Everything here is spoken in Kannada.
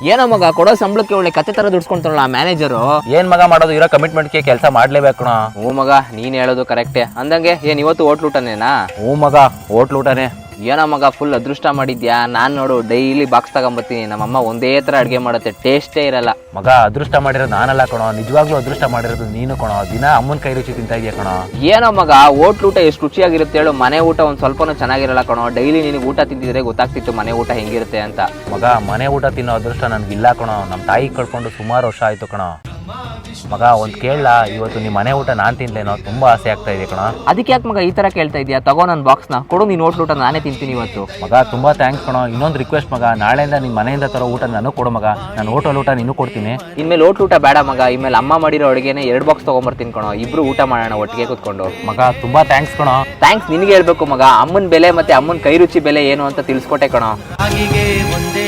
ಏನೋ ಮಗ ಕೊಡೋ ಸಂಬಳಕ್ಕೆ ಒಳ್ಳೆ ಕತೆ ತರ ದುಡ್ಸ್ಕೊಂತಾರಲ್ಲ ಮ್ಯಾನೇಜರು. ಏನ್ ಮಗ ಮಾಡೋದು, ಇರೋ ಕಮಿಟ್ಮೆಂಟ್ಗೆ ಕೆಲಸ ಮಾಡ್ಲೇಬೇಕು ಕಣ. ಹ್ಞೂ ಮಗ, ನೀನ್ ಹೇಳೋದು ಕರೆಕ್ಟೇ. ಅಂದಂಗೆ ಏನ್ ಇವತ್ತು ಹೋಟ್ಲ್ ಊಟನೇನಾ? ಹ್ಞೂ ಮಗ, ಹೋಟ್ಲ್ ಊಟನೇ. ಏನೋ ಮಗ ಫುಲ್ ಅದೃಷ್ಟ ಮಾಡಿದ್ಯಾ. ನಾನ್ ನೋಡು ಡೈಲಿ ಬಾಕ್ಸ್ ತಗೊಂಬತ್ತೀನಿ, ನಮ್ಮಮ್ಮ ಒಂದೇ ತರ ಅಡ್ಗೆ ಮಾಡುತ್ತೆ, ಟೇಸ್ಟೇ ಇರಲ್ಲ. ಮಗ ಅದೃಷ್ಟ ಮಾಡಿರೋದು ನಾನಲ್ಲ ಕಣೋ, ನಿಜವಾಗ್ಲೂ ಅದೃಷ್ಟ ಮಾಡಿರೋದು ನೀನು ಕಣೋ. ದಿನ ಅಮ್ಮನ ಕೈ ರುಚಿ ತಿಂತಾ ಇದೆಯಾ ಕಣೋ. ಏನೋ ಮಗ ಹೋಟ್ಲ್ ಊಟ ಎಷ್ಟು ರುಚಿಯಾಗಿರುತ್ತೆ ಹೇಳು. ಮನೆ ಊಟ ಒಂದ್ ಸ್ವಲ್ಪನೂ ಚೆನ್ನಾಗಿರಲ್ಲ ಕಣೋ. ಡೈಲಿ ನಿನಗೆ ಊಟ ತಿಂತಿದ್ರೆ ಗೊತ್ತಾಗ್ತಿತ್ತು ಮನೆ ಊಟ ಹೆಂಗಿರುತ್ತೆ ಅಂತ. ಮಗ ಮನೆ ಊಟ ತಿನ್ನೋ ಅದೃಷ್ಟ ನನ್ಗಿಲ್ಲ ಕಣೋ. ನಮ್ಮ ತಾಯಿ ಕಳ್ಕೊಂಡು ಸುಮಾರು ವರ್ಷ ಆಯ್ತು ಕಣೋ. ಮಗ ಒಂದ್ ಕೇಳಲ್ಲ, ಇವತ್ತು ನಿಮ್ಮ ಮನೆ ಊಟ ನಾನ್ ತಿನ್ಲೇನೋ, ತುಂಬಾ ಆಸೆ ಆಗ್ತಾ ಇದೆ ಕಣೋ. ಅದಕ್ಕೆ ಯಾಕೆ ಮಗ ಈ ತರ ಕೇಳ್ತಾ ಇದೀಯಾ? ತಗೋ ನನ್ನ ಬಾಕ್ಸ್ನ ಕೊಡು, ನೀನ್ ಹೋಟ್ಲ್ ಊಟ ನಾನೇ ತಿಂತೀನಿ ಇವತ್ತು. ಮಗ ತುಂಬಾ ಥ್ಯಾಂಕ್ಸ್ ಕಣೋ. ಇನ್ನೊಂದು ರಿಕ್ವೆಸ್ಟ್ ಮಗ, ನಾಳೆಯಿಂದ ನಿಮ್ ಮನೆಯಿಂದ ತರೋ ಊಟ ನನಗೂ ಕೊಡು ಮಗ. ನಾನು ಹೋಟೆಲ್ ಊಟ ನೀನು ಕೊಡ್ತೀನಿ. ಇನ್ಮೇಲೆ ಹೋಟ್ಲ್ ಊಟ ಬೇಡ ಮಗ, ಇನ್ಮೇಲೆ ಅಮ್ಮ ಮಾಡಿರೋ ಅಡುಗೆನೆ 2 ಬಾಕ್ಸ್ ತಗೊಂಬರ್ತೀನಿ ಕಣೋ. ಇಬ್ರು ಊಟ ಮಾಡೋಣ ಒಟ್ಟಿಗೆ ಕೂತ್ಕೊಂಡು. ಮಗ ತುಂಬಾ ಥ್ಯಾಂಕ್ಸ್ ಕಣೋ. ಥ್ಯಾಂಕ್ಸ್ ನಿನಗೆ ಹೇಳ್ಬೇಕು ಮಗ. ಅಮ್ಮನ ಬೆಲೆ ಮತ್ತೆ ಅಮ್ಮನ ಕೈ ರುಚಿ ಬೆಲೆ ಏನು ಅಂತ ತಿಳಿಸ್ಕೊಟ್ಟೆ ಕಣೋ. ಹಾಗೆ ಒಂದೇ